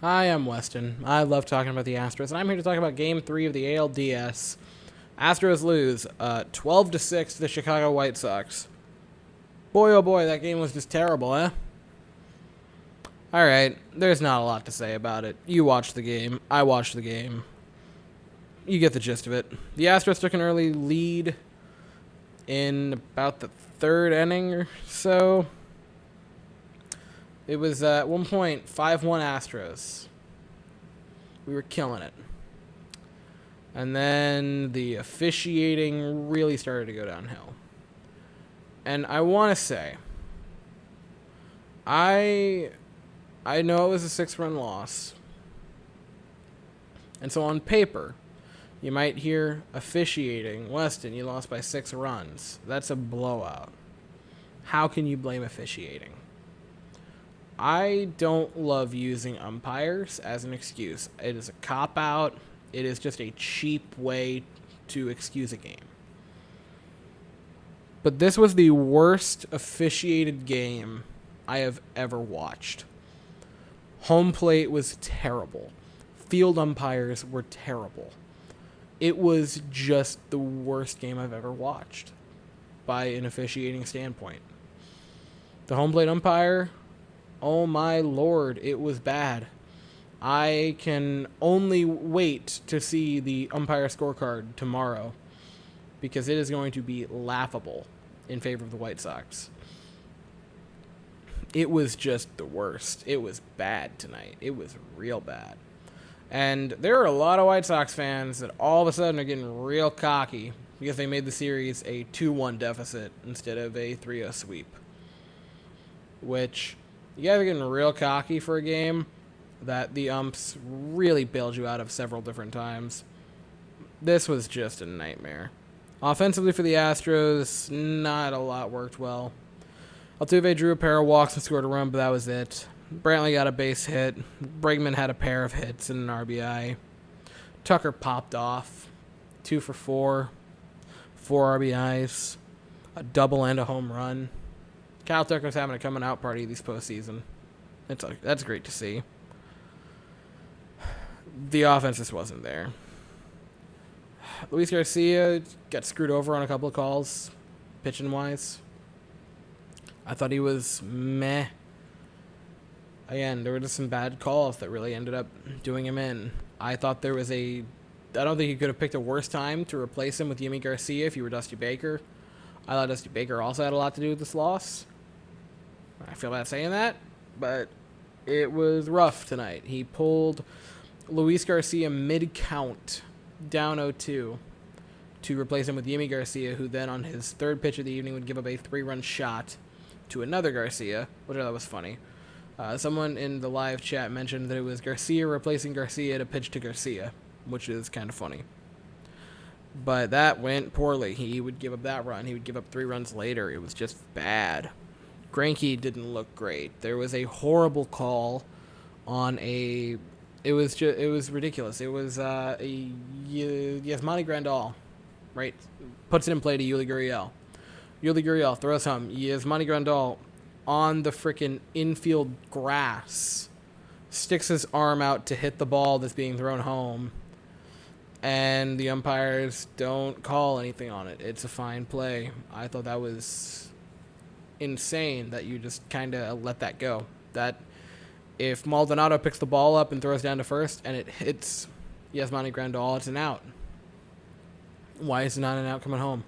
Hi, I'm Weston. I love talking about the Astros, and I'm here to talk about Game 3 of the ALDS. Astros lose 12-6 to the Chicago White Sox. Boy, oh boy, that game was just terrible, eh? Alright, there's not a lot to say about it. You watched the game. I watched the game. You get the gist of it. The Astros took an early lead in about the third inning or so. It was at one point 5-1 Astros. We were killing it. And then the officiating really started to go downhill. And I want to say, I know it was a 6-run loss. And so on paper, you might hear officiating, Weston, you lost by 6 runs. That's a blowout. How can you blame officiating? I don't love using umpires as an excuse. It is a cop-out. It is just a cheap way to excuse a game. But this was the worst officiated game I have ever watched. Home plate was terrible. Field umpires were terrible. It was just the worst game I've ever watched by an officiating standpoint. The home plate umpire, oh my lord, it was bad. I can only wait to see the umpire scorecard tomorrow because it is going to be laughable in favor of the White Sox. It was just the worst. It was bad tonight. It was real bad. And there are a lot of White Sox fans that all of a sudden are getting real cocky because they made the series a 2-1 deficit instead of a 3-0 sweep. Which, you guys are getting real cocky for a game that the umps really bailed you out of several different times. This was just a nightmare. Offensively for the Astros, not a lot worked well. Altuve drew a pair of walks and scored a run, but that was it. Brantley got a base hit. Bregman had a pair of hits and an RBI. Tucker popped off. 2 for 4. 4 RBIs. A double and a home run. Kyle Tucker's having a coming out party this postseason. That's great to see. The offense just wasn't there. Luis Garcia got screwed over on a couple of calls, pitching-wise. I thought he was meh. Again, there were just some bad calls that really ended up doing him in. I don't think you could have picked a worse time to replace him with Yimi Garcia if you were Dusty Baker. I thought Dusty Baker also had a lot to do with this loss. I feel bad saying that, but it was rough tonight. He pulled Luis Garcia mid-count down 0-2 to replace him with Yimi Garcia, who then on his third pitch of the evening would give up a 3-run shot to another Garcia, which I thought was funny. Someone in the live chat mentioned that it was Garcia replacing Garcia to pitch to Garcia, which is kind of funny. But that went poorly. He would give up that run. He would give up 3 runs later. It was just bad. Greinke didn't look great. There was a horrible call on a... It was ridiculous. It was a Yasmani Grandal, right? Puts it in play to Yuli Gurriel. Yuli Gurriel throws home. Yasmani Grandal on the frickin' infield grass sticks his arm out to hit the ball that's being thrown home, and the umpires don't call anything on it. It's a fine play. I thought that was insane that you just kind of let that go. That if Maldonado picks the ball up and throws down to first and it hits Yasmani Grandal, it's an out. Why is it not an out coming home?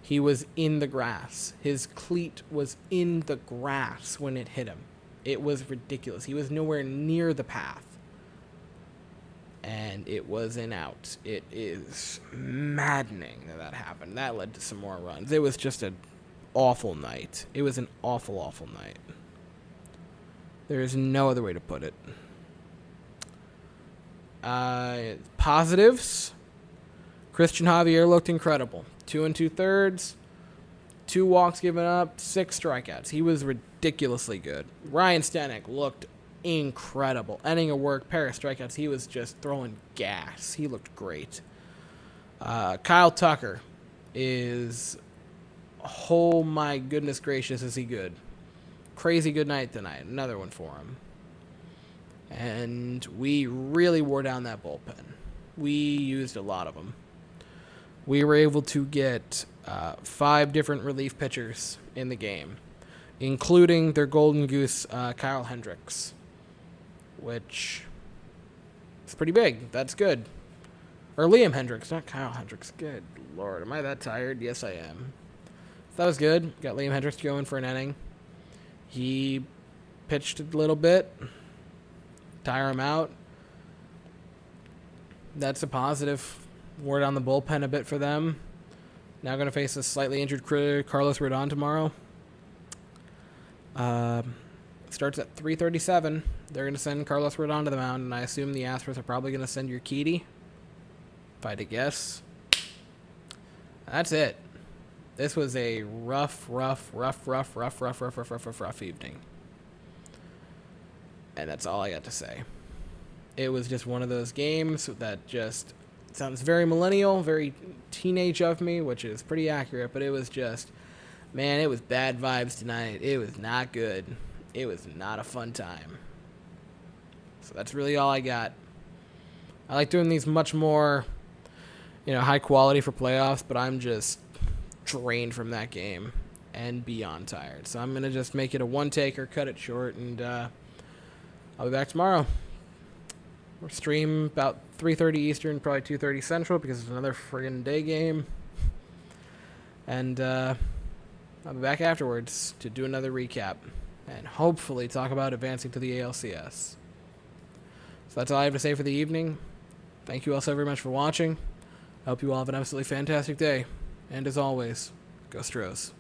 He was in the grass. His cleat was in the grass when it hit him. It was ridiculous. He was nowhere near the path. And it was an out. It is maddening that happened. That led to some more runs. It was just an awful night. It was an awful, awful night. There is no other way to put it. Positives. Christian Javier looked incredible. 2 2/3, 2 walks given up, 6 strikeouts. He was ridiculously good. Ryan Stanek looked incredible. Ending of work, pair of strikeouts. He was just throwing gas. He looked great. Kyle Tucker is, oh my goodness gracious, is he good. Crazy good night tonight. Another one for him. And we really wore down that bullpen. We used a lot of them. We were able to get 5 different relief pitchers in the game, including their golden goose, Kyle Hendricks, which is pretty big. That's good. Or Liam Hendricks, not Kyle Hendricks. Good Lord, am I that tired? Yes, I am. So that was good. Got Liam Hendricks going for an inning. He pitched a little bit. Tire him out. That's a positive. Wore down the bullpen a bit for them. Now going to face a slightly injured Carlos Rodon tomorrow. Starts at 3:37. They're going to send Carlos Rodon to the mound, and I assume the Astros are probably going to send Urquidy, if I had to guess. That's it. This was a rough evening. And that's all I got to say. It was just one of those games that just sounds very millennial, very teenage of me, which is pretty accurate, but it was just, man, it was bad vibes tonight. It was not good. It was not a fun time. So that's really all I got. I like doing these much more, high quality for playoffs, but I'm just drained from that game and beyond tired. So I'm going to just make it a one-taker, cut it short, and I'll be back tomorrow. We'll stream about 3:30 Eastern, probably 2:30 Central, because it's another friggin' day game. And I'll be back afterwards to do another recap and hopefully talk about advancing to the ALCS. So that's all I have to say for the evening. Thank you all so very much for watching. I hope you all have an absolutely fantastic day. And as always, go Stros.